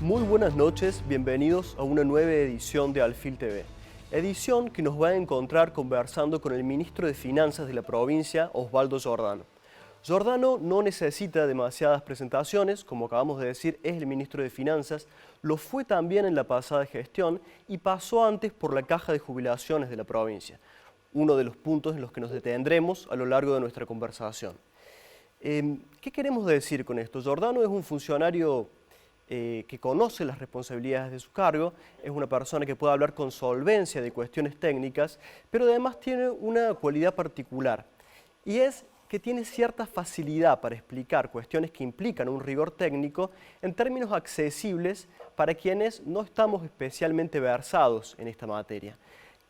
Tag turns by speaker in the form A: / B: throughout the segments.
A: Muy buenas noches, bienvenidos a una nueva edición de Alfil TV. Edición que nos va a encontrar conversando con el ministro de Finanzas de la provincia, Osvaldo Giordano. Giordano no necesita demasiadas presentaciones, como acabamos de decir, es el ministro de Finanzas, lo fue también en la pasada gestión y pasó antes por la caja de jubilaciones de la provincia, uno de los puntos en los que nos detendremos a lo largo de nuestra conversación. ¿Qué queremos decir con esto? Giordano es un funcionario que conoce las responsabilidades de su cargo, es una persona que puede hablar con solvencia de cuestiones técnicas, pero además tiene una cualidad particular, y es que tiene cierta facilidad para explicar cuestiones que implican un rigor técnico en términos accesibles para quienes no estamos especialmente versados en esta materia.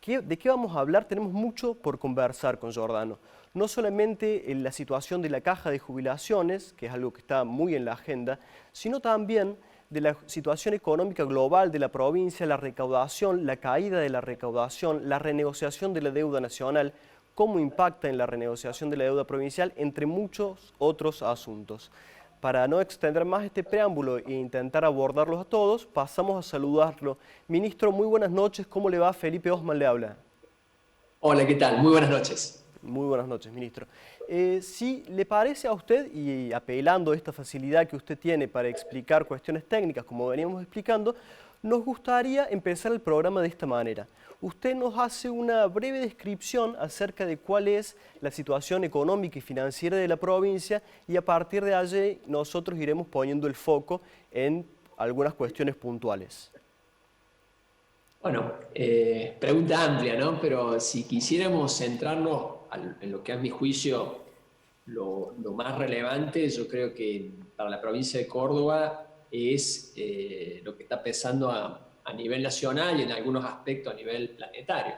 A: ¿De qué vamos a hablar? Tenemos mucho por conversar con Giordano. No solamente en la situación de la caja de jubilaciones, que es algo que está muy en la agenda, sino también de la situación económica global de la provincia, la recaudación, la caída de la recaudación, la renegociación de la deuda nacional, cómo impacta en la renegociación de la deuda provincial, entre muchos otros asuntos. Para no extender más este preámbulo e intentar abordarlos a todos, pasamos a saludarlo. Ministro, muy buenas noches. ¿Cómo le va? Felipe Osman le habla.
B: Hola, ¿qué tal? Muy buenas noches.
A: Muy buenas noches, ministro. Si le parece a usted, y apelando a esta facilidad que usted tiene para explicar cuestiones técnicas, como veníamos explicando, nos gustaría empezar el programa de esta manera. Usted nos hace una breve descripción acerca de cuál es la situación económica y financiera de la provincia y a partir de allí nosotros iremos poniendo el foco en algunas cuestiones puntuales.
B: Bueno, pregunta amplia, ¿no? Pero si quisiéramos centrarnos en lo que es mi juicio lo más relevante, yo creo que para la provincia de Córdoba es lo que está pesando a nivel nacional y en algunos aspectos a nivel planetario.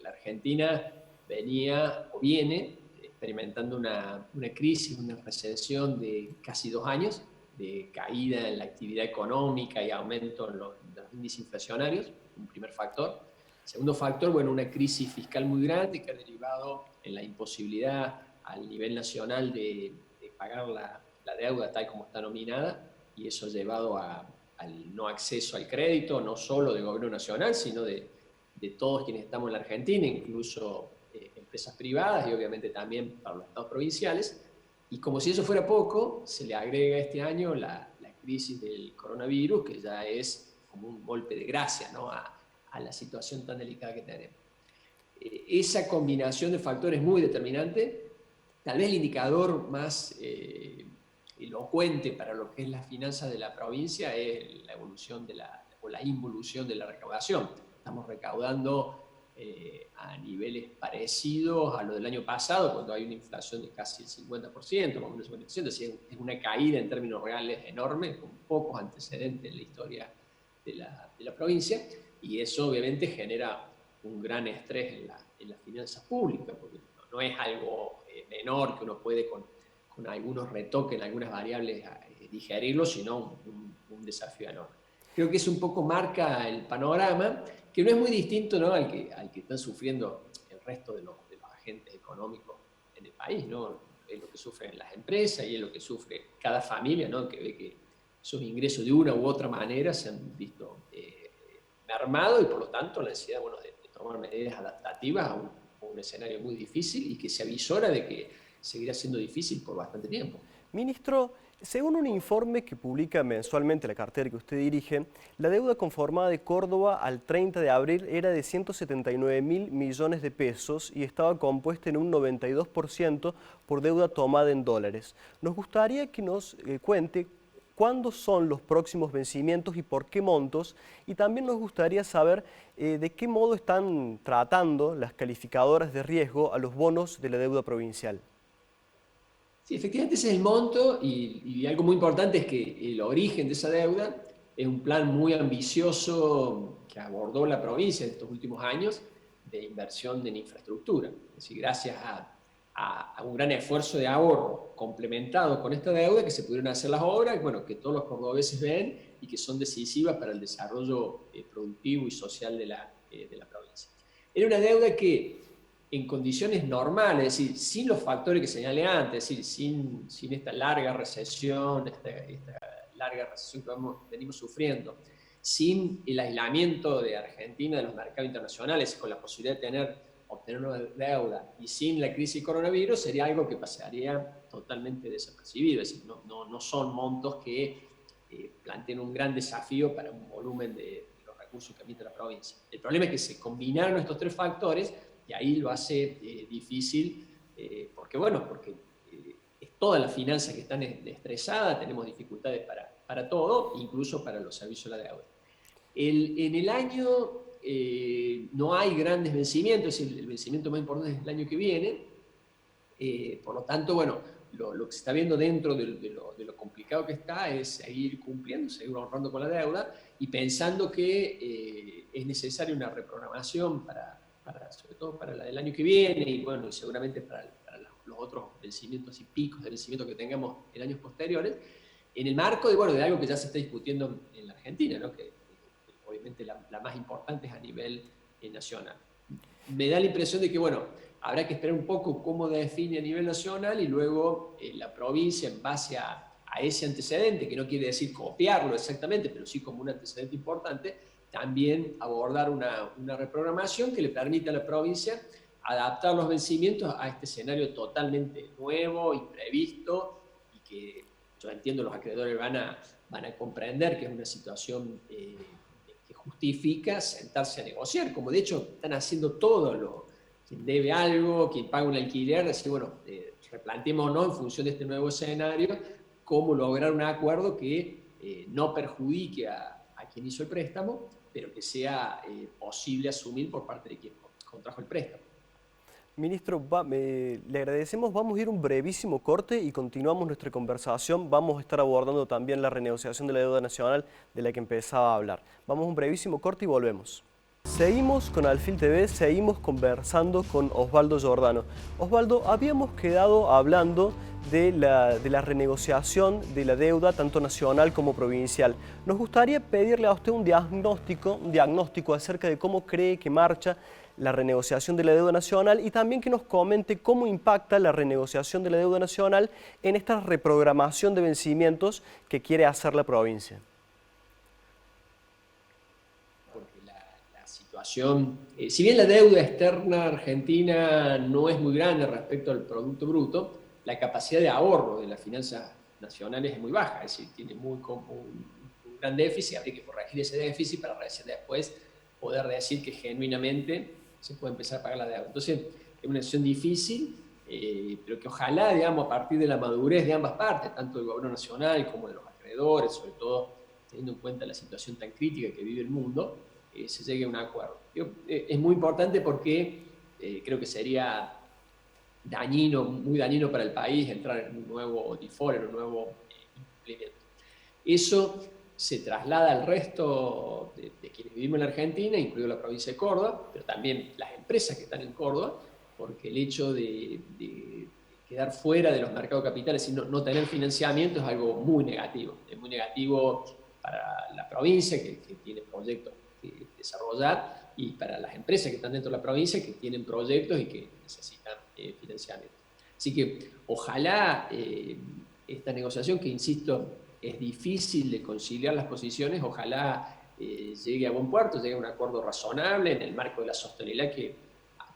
B: La Argentina venía o viene experimentando una crisis, una recesión de casi 2 años, de caída en la actividad económica y aumento en los índices inflacionarios, un primer factor. Segundo factor, bueno, una crisis fiscal muy grande que ha derivado en la imposibilidad al nivel nacional de pagar la deuda tal como está nominada, y eso ha llevado al no acceso al crédito, no solo del gobierno nacional, sino de todos quienes estamos en la Argentina, incluso empresas privadas y obviamente también para los estados provinciales. Y como si eso fuera poco, se le agrega este año la crisis del coronavirus, que ya es como un golpe de gracia, ¿no? a la situación tan delicada que tenemos. Esa combinación de factores muy determinante. Tal vez el indicador más elocuente para lo que es la finanza de la provincia es la evolución o la involución de la recaudación. Estamos recaudando a niveles parecidos a lo del año pasado, cuando hay una inflación de casi el 50%, como un 50%, es decir, es una caída en términos reales enorme, con pocos antecedentes en la historia de la provincia, y eso obviamente genera un gran estrés en las finanzas públicas, porque no es algo menor que uno puede con algunos retoques en algunas variables digerirlo, sino un desafío enorme. Creo que eso un poco marca el panorama, que no es muy distinto, ¿no? al que están sufriendo el resto de los agentes económicos en el país, ¿no? Es lo que sufren las empresas y es lo que sufre cada familia, ¿no? Que ve que sus ingresos de una u otra manera se han visto mermados y por lo tanto la necesidad, bueno, de tomar medidas adaptativas a un escenario muy difícil y que se avisora de que seguirá siendo difícil por bastante tiempo.
A: Ministro, según un informe que publica mensualmente la cartera que usted dirige, la deuda conformada de Córdoba al 30 de abril era de 179.000 millones de pesos y estaba compuesta en un 92% por deuda tomada en dólares. Nos gustaría que nos cuente cuándo son los próximos vencimientos y por qué montos, y también nos gustaría saber de qué modo están tratando las calificadoras de riesgo a los bonos de la deuda provincial.
B: Sí, efectivamente ese es el monto y algo muy importante es que el origen de esa deuda es un plan muy ambicioso que abordó la provincia en estos últimos años de inversión en infraestructura. Es decir, gracias a un gran esfuerzo de ahorro complementado con esta deuda que se pudieron hacer las obras, bueno, que todos los cordobeses ven y que son decisivas para el desarrollo productivo y social de la provincia. Era una deuda que en condiciones normales, es decir, sin los factores que señalé antes, es decir, sin esta larga recesión, esta larga recesión que venimos sufriendo, sin el aislamiento de Argentina de los mercados internacionales, con la posibilidad de obtener una deuda y sin la crisis coronavirus, sería algo que pasaría totalmente desapercibido. Es decir, no son montos que planteen un gran desafío para un volumen de los recursos que emite la provincia. El problema es que se combinaron estos tres factores y ahí lo hace difícil, porque es toda la finanza que están estresada, tenemos dificultades para todo, incluso para los servicios de la deuda. En el año no hay grandes vencimientos, es decir, el vencimiento más importante es el año que viene, por lo tanto, lo que se está viendo dentro de lo complicado que está es seguir cumpliendo, seguir ahorrando con la deuda y pensando que es necesaria una reprogramación sobre todo para la del año que viene y seguramente para los otros vencimientos y picos de vencimiento que tengamos en años posteriores, en el marco de algo que ya se está discutiendo en la Argentina, ¿no? que obviamente la más importante es a nivel nacional. Me da la impresión de que, habrá que esperar un poco cómo define a nivel nacional y luego la provincia, en base a ese antecedente, que no quiere decir copiarlo exactamente, pero sí como un antecedente importante, también abordar una reprogramación que le permita a la provincia adaptar los vencimientos a este escenario totalmente nuevo, imprevisto, y que yo entiendo los acreedores van a comprender que es una situación que justifica sentarse a negociar, como de hecho están haciendo todo quien debe algo, quien paga un alquiler, decir, replanteémonos en función de este nuevo escenario, cómo lograr un acuerdo que no perjudique a quien hizo el préstamo, pero que sea posible asumir por parte de quien contrajo el préstamo.
A: Ministro, le agradecemos. Vamos a ir un brevísimo corte y continuamos nuestra conversación. Vamos a estar abordando también la renegociación de la deuda nacional de la que empezaba a hablar. Vamos a un brevísimo corte y volvemos. Seguimos con Alfil TV, seguimos conversando con Osvaldo Giordano. Osvaldo, habíamos quedado hablando de la renegociación de la deuda tanto nacional como provincial. Nos gustaría pedirle a usted un diagnóstico acerca de cómo cree que marcha la renegociación de la deuda nacional y también que nos comente cómo impacta la renegociación de la deuda nacional en esta reprogramación de vencimientos que quiere hacer la provincia.
B: Si bien la deuda externa argentina no es muy grande respecto al Producto Bruto, la capacidad de ahorro de las finanzas nacionales es muy baja, es decir, tiene un gran déficit, habría que corregir ese déficit para recién después poder decir que genuinamente se puede empezar a pagar la deuda. Entonces, es una decisión difícil, pero que ojalá, a partir de la madurez de ambas partes, tanto del gobierno nacional como de los acreedores, sobre todo teniendo en cuenta la situación tan crítica que vive el mundo, se llegue a un acuerdo. Es muy importante porque creo que sería muy dañino para el país entrar en un nuevo default, en un nuevo incumplimiento. Eso se traslada al resto de quienes vivimos en la Argentina, incluido la provincia de Córdoba, pero también las empresas que están en Córdoba, porque el hecho de quedar fuera de los mercados capitales y no tener financiamiento es algo muy negativo. Es muy negativo para la provincia, que tiene proyectos desarrollar, y para las empresas que están dentro de la provincia que tienen proyectos y que necesitan financiamiento. Así que ojalá esta negociación, que insisto, es difícil de conciliar las posiciones, ojalá llegue a buen puerto, llegue a un acuerdo razonable en el marco de la sostenibilidad que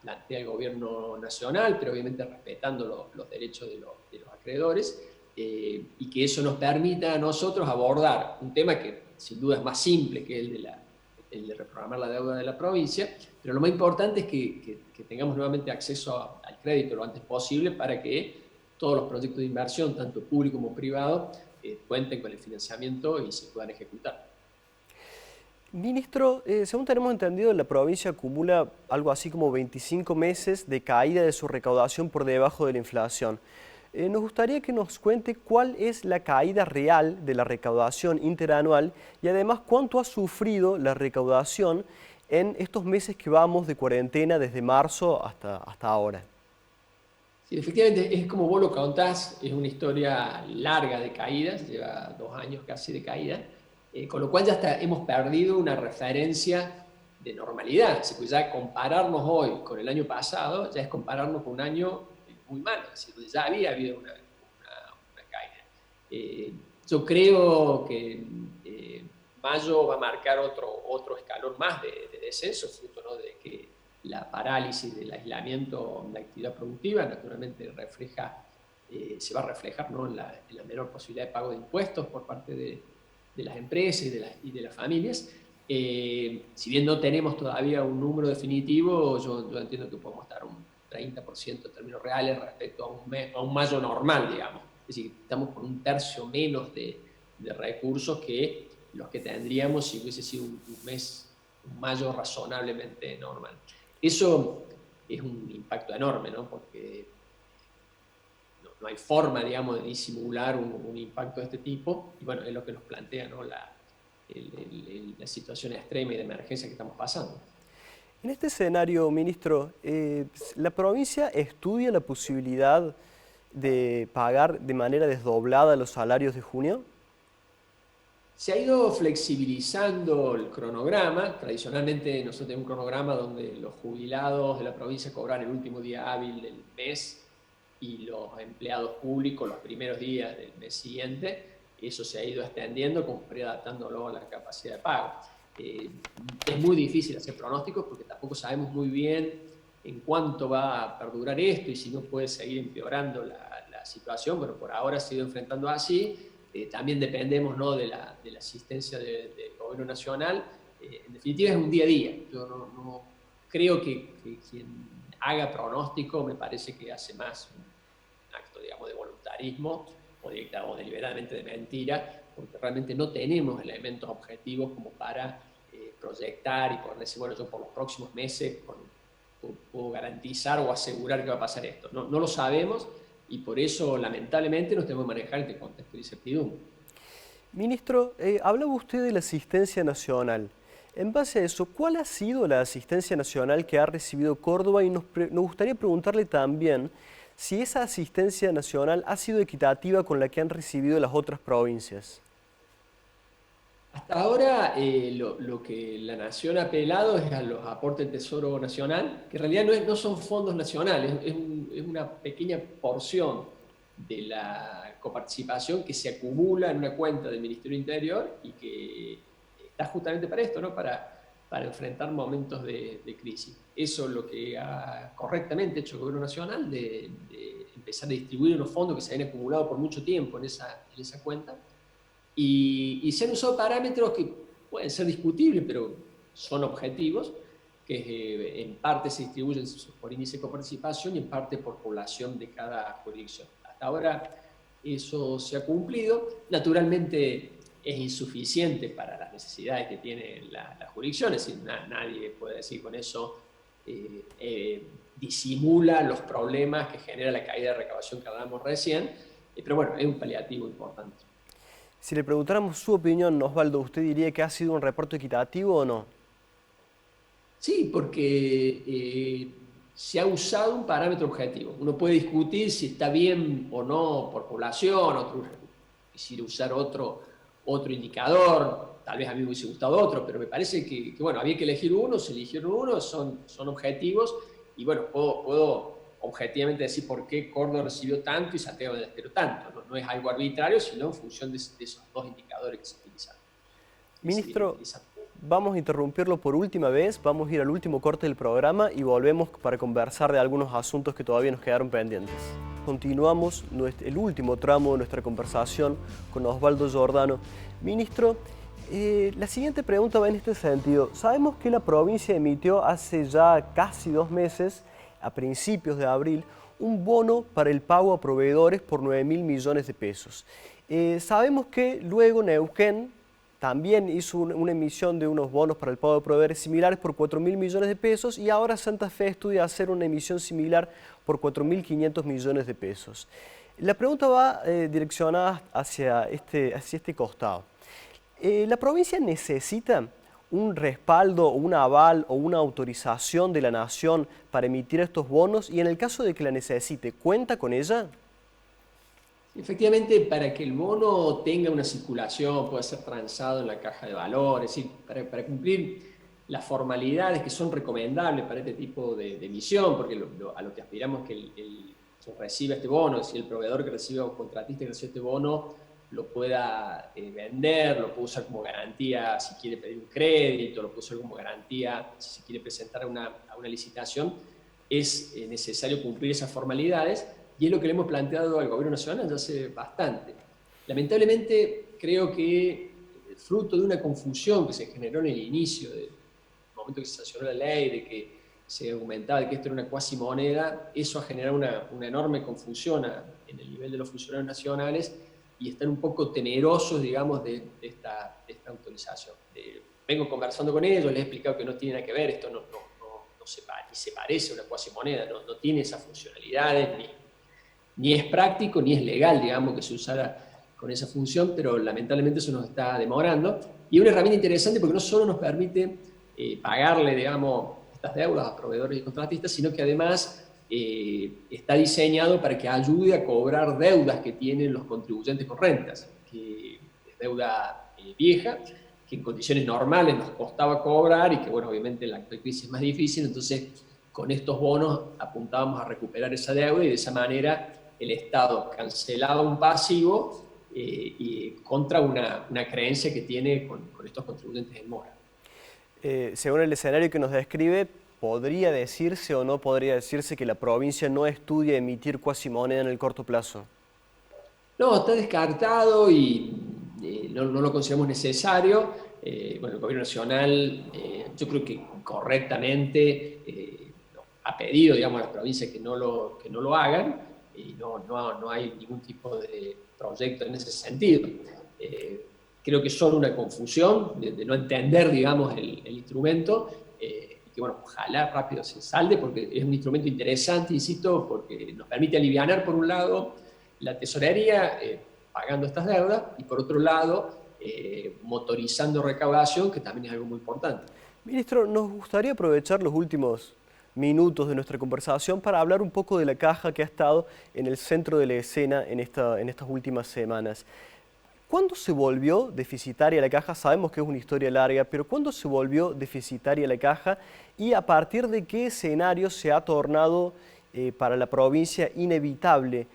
B: plantea el gobierno nacional, pero obviamente respetando los derechos de los acreedores, y que eso nos permita a nosotros abordar un tema que sin duda es más simple que el de reprogramar la deuda de la provincia, pero lo más importante es que tengamos nuevamente acceso al crédito lo antes posible para que todos los proyectos de inversión, tanto público como privado, cuenten con el financiamiento y se puedan ejecutar.
A: Ministro, según tenemos entendido, la provincia acumula algo así como 25 meses de caída de su recaudación por debajo de la inflación. Nos gustaría que nos cuente cuál es la caída real de la recaudación interanual y además cuánto ha sufrido la recaudación en estos meses que vamos de cuarentena desde marzo hasta ahora.
B: Sí, efectivamente, es como vos lo contás, es una historia larga de caídas, lleva 2 años casi de caída, con lo cual ya hemos perdido una referencia de normalidad. Así que ya compararnos hoy con el año pasado ya es compararnos con un año muy malo, es decir, ya había habido una caída. Yo creo que mayo va a marcar otro escalón más de descenso, fruto, ¿no?, de que la parálisis del aislamiento de la actividad productiva naturalmente se va a reflejar, ¿no?, en la menor posibilidad de pago de impuestos por parte de las empresas y de las familias. Si bien no tenemos todavía un número definitivo, yo entiendo que podemos estar un 30% en términos reales respecto a un mayo normal, digamos. Es decir, estamos con un tercio menos de recursos que los que tendríamos si hubiese sido un mayo razonablemente normal. Eso es un impacto enorme, ¿no?, porque no hay forma, digamos, de disimular un impacto de este tipo, y bueno, es lo que nos plantea, ¿no?, la situación extrema y de emergencia que estamos pasando.
A: En este escenario, ministro, ¿la provincia estudia la posibilidad de pagar de manera desdoblada los salarios de junio?
B: Se ha ido flexibilizando el cronograma. Tradicionalmente nosotros tenemos un cronograma donde los jubilados de la provincia cobran el último día hábil del mes y los empleados públicos los primeros días del mes siguiente. Eso se ha ido extendiendo como para ir adaptándolo a la capacidad de pago. Es muy difícil hacer pronósticos porque tampoco sabemos muy bien en cuánto va a perdurar esto y si no puede seguir empeorando la situación. Bueno, por ahora se ha ido enfrentando así. También dependemos, ¿no?, de la asistencia del gobierno nacional. En definitiva es un día a día. Yo no creo que quien haga pronóstico me parece que hace más un acto, digamos, de voluntarismo o deliberadamente de mentira, porque realmente no tenemos elementos objetivos como para proyectar y poder decir, bueno, yo por los próximos meses puedo garantizar o asegurar que va a pasar esto. No lo sabemos y por eso lamentablemente nos tenemos que manejar en este contexto de incertidumbre.
A: Ministro, hablaba usted de la asistencia nacional. En base a eso, ¿cuál ha sido la asistencia nacional que ha recibido Córdoba? Y nos gustaría preguntarle también si esa asistencia nacional ha sido equitativa con la que han recibido las otras provincias.
B: Hasta ahora lo que la Nación ha apelado es a los aportes del Tesoro Nacional, que en realidad no son fondos nacionales, es una pequeña porción de la coparticipación que se acumula en una cuenta del Ministerio del Interior y que está justamente para esto, ¿no?, para enfrentar momentos de crisis. Eso es lo que ha correctamente hecho el Gobierno Nacional, de empezar a distribuir unos fondos que se habían acumulado por mucho tiempo en esa cuenta. Y se han usado parámetros que pueden ser discutibles, pero son objetivos, que en parte se distribuyen por índice de coparticipación y en parte por población de cada jurisdicción. Hasta ahora eso se ha cumplido. Naturalmente es insuficiente para las necesidades que tienen las jurisdicciones, es decir, nadie puede decir con eso disimula los problemas que genera la caída de recaudación que hablábamos recién, pero bueno, es un paliativo importante.
A: Si le preguntáramos su opinión, Osvaldo, ¿usted diría que ha sido un reparto equitativo o no?
B: Sí, porque se ha usado un parámetro objetivo. Uno puede discutir si está bien o no por población, otro quisiera usar otro indicador, tal vez a mí me hubiese gustado otro, pero me parece que bueno, había que elegir uno, se eligieron uno, son objetivos, y bueno, puedo objetivamente decir por qué Córdoba recibió tanto y Santiago del Estero tanto. No es algo arbitrario, sino en función de esos dos indicadores que se utilizaron.
A: Ministro, vamos a interrumpirlo por última vez, vamos a ir al último corte del programa y volvemos para conversar de algunos asuntos que todavía nos quedaron pendientes. Continuamos el último tramo de nuestra conversación con Osvaldo Giordano. Ministro, la siguiente pregunta va en este sentido. Sabemos que la provincia emitió hace ya casi 2 meses, a principios de abril, un bono para el pago a proveedores por 9.000 millones de pesos. Sabemos que luego Neuquén también hizo una emisión de unos bonos para el pago de proveedores similares por 4.000 millones de pesos y ahora Santa Fe estudia hacer una emisión similar por 4.500 millones de pesos. La pregunta va direccionada hacia este costado. ¿La provincia necesita un respaldo, un aval o una autorización de la Nación para emitir estos bonos? Y en el caso de que la necesite, ¿cuenta con ella?
B: Efectivamente, para que el bono tenga una circulación, pueda ser transado en la caja de valores, es decir, para cumplir las formalidades que son recomendables para este tipo de emisión, porque a lo que aspiramos que quien reciba este bono, es decir, el proveedor que reciba o contratista que reciba este bono, lo pueda vender, lo puede usar como garantía si quiere pedir un crédito, lo puede usar como garantía si se quiere presentar a una licitación, es necesario cumplir esas formalidades y es lo que le hemos planteado al Gobierno Nacional ya hace bastante. Lamentablemente creo que fruto de una confusión que se generó en el inicio, del momento que se sancionó la ley, de que se argumentaba de que esto era una cuasimoneda, eso ha generado una enorme confusión en el nivel de los funcionarios nacionales y están un poco temerosos, digamos, de esta autorización. Vengo conversando con ellos, les he explicado que no tiene nada que ver, esto no se parece a una cuasimoneda, no tiene esas funcionalidades, ni es práctico ni es legal, digamos, que se usara con esa función, pero lamentablemente eso nos está demorando. Y es una herramienta interesante porque no solo nos permite pagarle, digamos, estas deudas a proveedores y contratistas, sino que además está diseñado para que ayude a cobrar deudas que tienen los contribuyentes con rentas, que es deuda vieja, que en condiciones normales nos costaba cobrar y que, bueno, obviamente en la actual crisis es más difícil, entonces con estos bonos apuntábamos a recuperar esa deuda y de esa manera el Estado cancelaba un pasivo y contra una creencia que tiene con estos contribuyentes en mora.
A: Según el escenario que nos describe, ¿podría decirse o no podría decirse que la provincia no estudia emitir cuasimoneda en el corto plazo?
B: No, está descartado y no lo consideramos necesario. Bueno, el Gobierno Nacional, yo creo que correctamente ha pedido, digamos, a las provincias que no lo hagan y no hay ningún tipo de proyecto en ese sentido. Creo que es solo una confusión de no entender, digamos, el instrumento y que, bueno, ojalá rápido se salde porque es un instrumento interesante, insisto, porque nos permite alivianar, por un lado, la tesorería pagando estas deudas y, por otro lado, motorizando recaudación, que también es algo muy importante.
A: Ministro, nos gustaría aprovechar los últimos minutos de nuestra conversación para hablar un poco de la caja que ha estado en el centro de la escena en estas últimas semanas. ¿Cuándo se volvió deficitaria la caja? Sabemos que es una historia larga, pero ¿cuándo se volvió deficitaria la caja y a partir de qué escenario se ha tornado para la provincia inevitable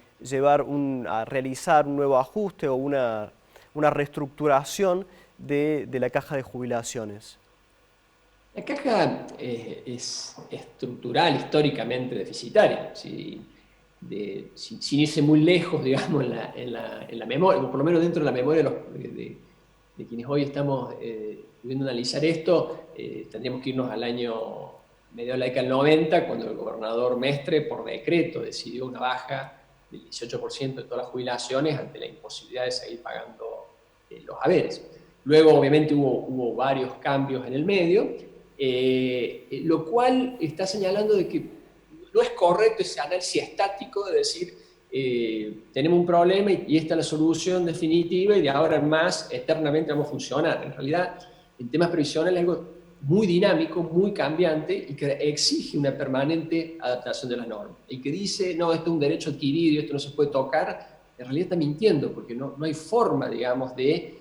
A: a realizar un nuevo ajuste o una reestructuración de la caja de jubilaciones?
B: La caja es estructural, históricamente deficitaria. Sin irse muy lejos, digamos, en la memoria, o por lo menos dentro de la memoria de quienes hoy estamos pudiendo analizar esto, tendríamos que irnos al año medio de la década del 90, cuando el gobernador Mestre, por decreto, decidió una baja del 18% de todas las jubilaciones ante la imposibilidad de seguir pagando los haberes. Luego, obviamente, hubo varios cambios en el medio, lo cual está señalando de que no es correcto ese análisis estático de decir tenemos un problema y esta es la solución definitiva y de ahora en más eternamente vamos a funcionar. En realidad, en temas previsionales es algo muy dinámico, muy cambiante y que exige una permanente adaptación de las normas. El que dice, no, esto es un derecho adquirido y esto no se puede tocar, en realidad está mintiendo porque no hay forma, digamos, de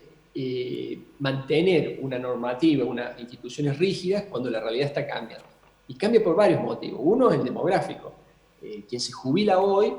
B: mantener una normativa, unas instituciones rígidas cuando la realidad está cambiando. Y cambia por varios motivos. Uno es el demográfico. Quien se jubila hoy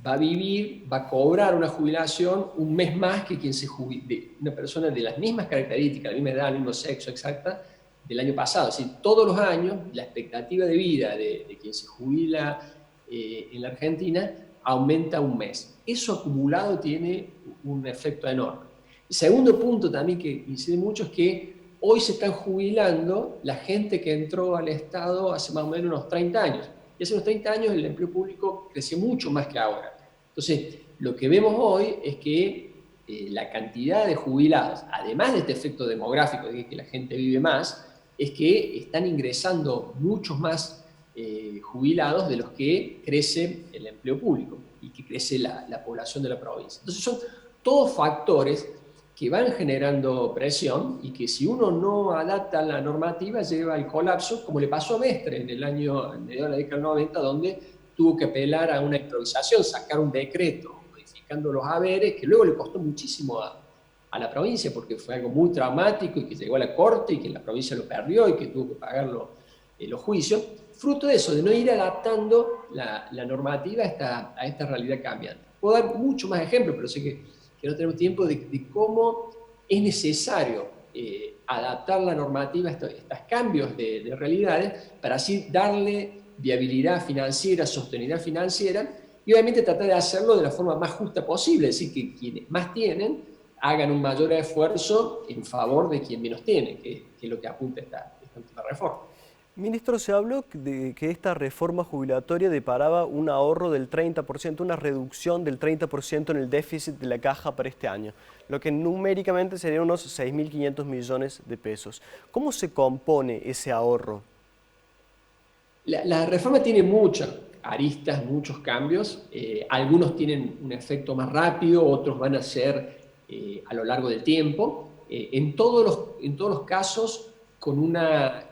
B: va a vivir, va a cobrar una jubilación un mes más que quien se jubila, una persona de las mismas características, la misma edad, el mismo sexo exacta, del año pasado. Es decir, todos los años la expectativa de vida de quien se jubila en la Argentina aumenta un mes. Eso acumulado tiene un efecto enorme. El segundo punto también que incide mucho es que hoy se están jubilando la gente que entró al Estado hace más o menos unos 30 años. Y hace unos 30 años el empleo público creció mucho más que ahora. Entonces, lo que vemos hoy es que la cantidad de jubilados, además de este efecto demográfico de que la gente vive más, es que están ingresando muchos más jubilados de los que crece el empleo público y que crece la población de la provincia. Entonces, son todos factores que van generando presión y que si uno no adapta la normativa lleva al colapso, como le pasó a Mestre en el año medio de la década del 90, donde tuvo que apelar a una improvisación, sacar un decreto modificando los haberes, que luego le costó muchísimo a la provincia, porque fue algo muy traumático y que llegó a la corte y que la provincia lo perdió y que tuvo que pagar los juicios, fruto de eso, de no ir adaptando la normativa a esta realidad cambiante. Puedo dar muchos más ejemplos, pero sé que que no tenemos tiempo, de cómo es necesario adaptar la normativa a estos cambios de realidades para así darle viabilidad financiera, sostenibilidad financiera y obviamente tratar de hacerlo de la forma más justa posible, es decir, que quienes más tienen hagan un mayor esfuerzo en favor de quien menos tiene, que es lo que apunta esta última reforma.
A: Ministro, se habló de que esta reforma jubilatoria deparaba un ahorro del 30%, una reducción del 30% en el déficit de la caja para este año, lo que numéricamente serían unos 6.500 millones de pesos. ¿Cómo se compone ese ahorro?
B: La reforma tiene muchas aristas, muchos cambios. Algunos tienen un efecto más rápido, otros van a ser a lo largo del tiempo. En todos los casos, con un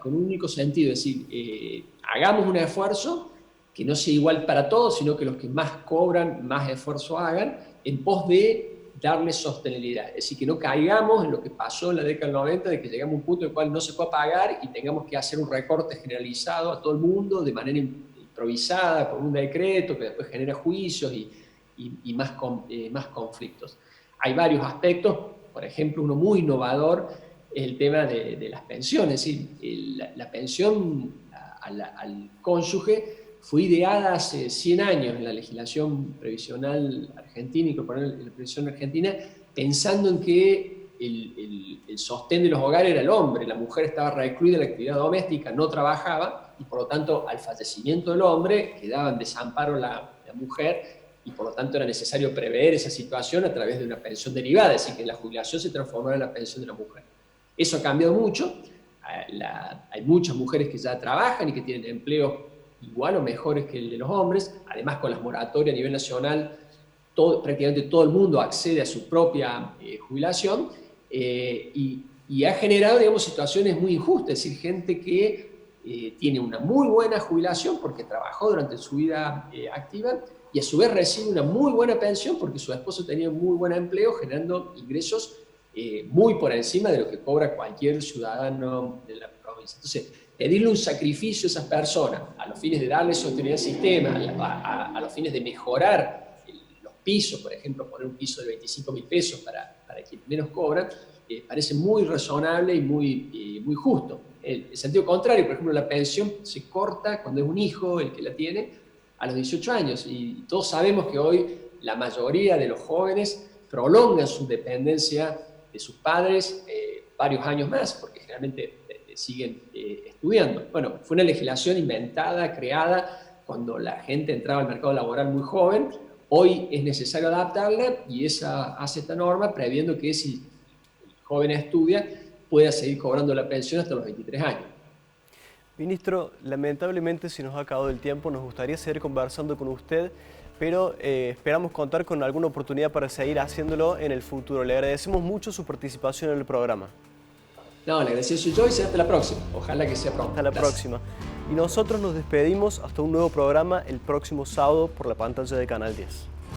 B: único sentido, es decir, hagamos un esfuerzo que no sea igual para todos, sino que los que más cobran, más esfuerzo hagan, en pos de darle sostenibilidad. Es decir, que no caigamos en lo que pasó en la década del 90, de que llegamos a un punto en el cual no se puede pagar y tengamos que hacer un recorte generalizado a todo el mundo de manera improvisada, con un decreto que después genera juicios y más conflictos. Hay varios aspectos, por ejemplo, uno muy innovador es el tema de las pensiones. Es decir, la pensión al cónyuge fue ideada hace 100 años en la legislación previsional argentina y en la previsión argentina, pensando en que el sostén de los hogares era el hombre, la mujer estaba recluida en la actividad doméstica, no trabajaba, y por lo tanto al fallecimiento del hombre quedaba en desamparo la mujer, y por lo tanto era necesario prever esa situación a través de una pensión derivada, es decir, que la jubilación se transformara en la pensión de la mujer. Eso ha cambiado mucho, hay muchas mujeres que ya trabajan y que tienen empleos igual o mejores que el de los hombres, además con las moratorias a nivel nacional, prácticamente todo el mundo accede a su propia jubilación, y ha generado, digamos, situaciones muy injustas, es decir, gente que tiene una muy buena jubilación porque trabajó durante su vida activa y a su vez recibe una muy buena pensión porque su esposo tenía un muy buen empleo, generando ingresos muy por encima de lo que cobra cualquier ciudadano de la provincia. Entonces, pedirle un sacrificio a esas personas a los fines de darle sostenibilidad al sistema, a los fines de mejorar los pisos, por ejemplo, poner un piso de 25.000 pesos para quienes menos cobran, parece muy razonable y muy justo. El sentido contrario, por ejemplo, la pensión se corta cuando es un hijo el que la tiene a los 18 años, y todos sabemos que hoy la mayoría de los jóvenes prolongan su dependencia de sus padres varios años más, porque generalmente siguen estudiando. Bueno, fue una legislación inventada, creada, cuando la gente entraba al mercado laboral muy joven. Hoy es necesario adaptarla y esa hace esta norma previendo que si el joven estudia pueda seguir cobrando la pensión hasta los 23 años.
A: Ministro, lamentablemente se nos ha acabado el tiempo, nos gustaría seguir conversando con usted, pero esperamos contar con alguna oportunidad para seguir haciéndolo en el futuro. Le agradecemos mucho su participación en el programa.
B: No, le agradecido soy yo y será hasta la próxima. Ojalá que sea pronto.
A: Hasta la próxima. Y nosotros nos despedimos hasta un nuevo programa el próximo sábado por la pantalla de Canal 10.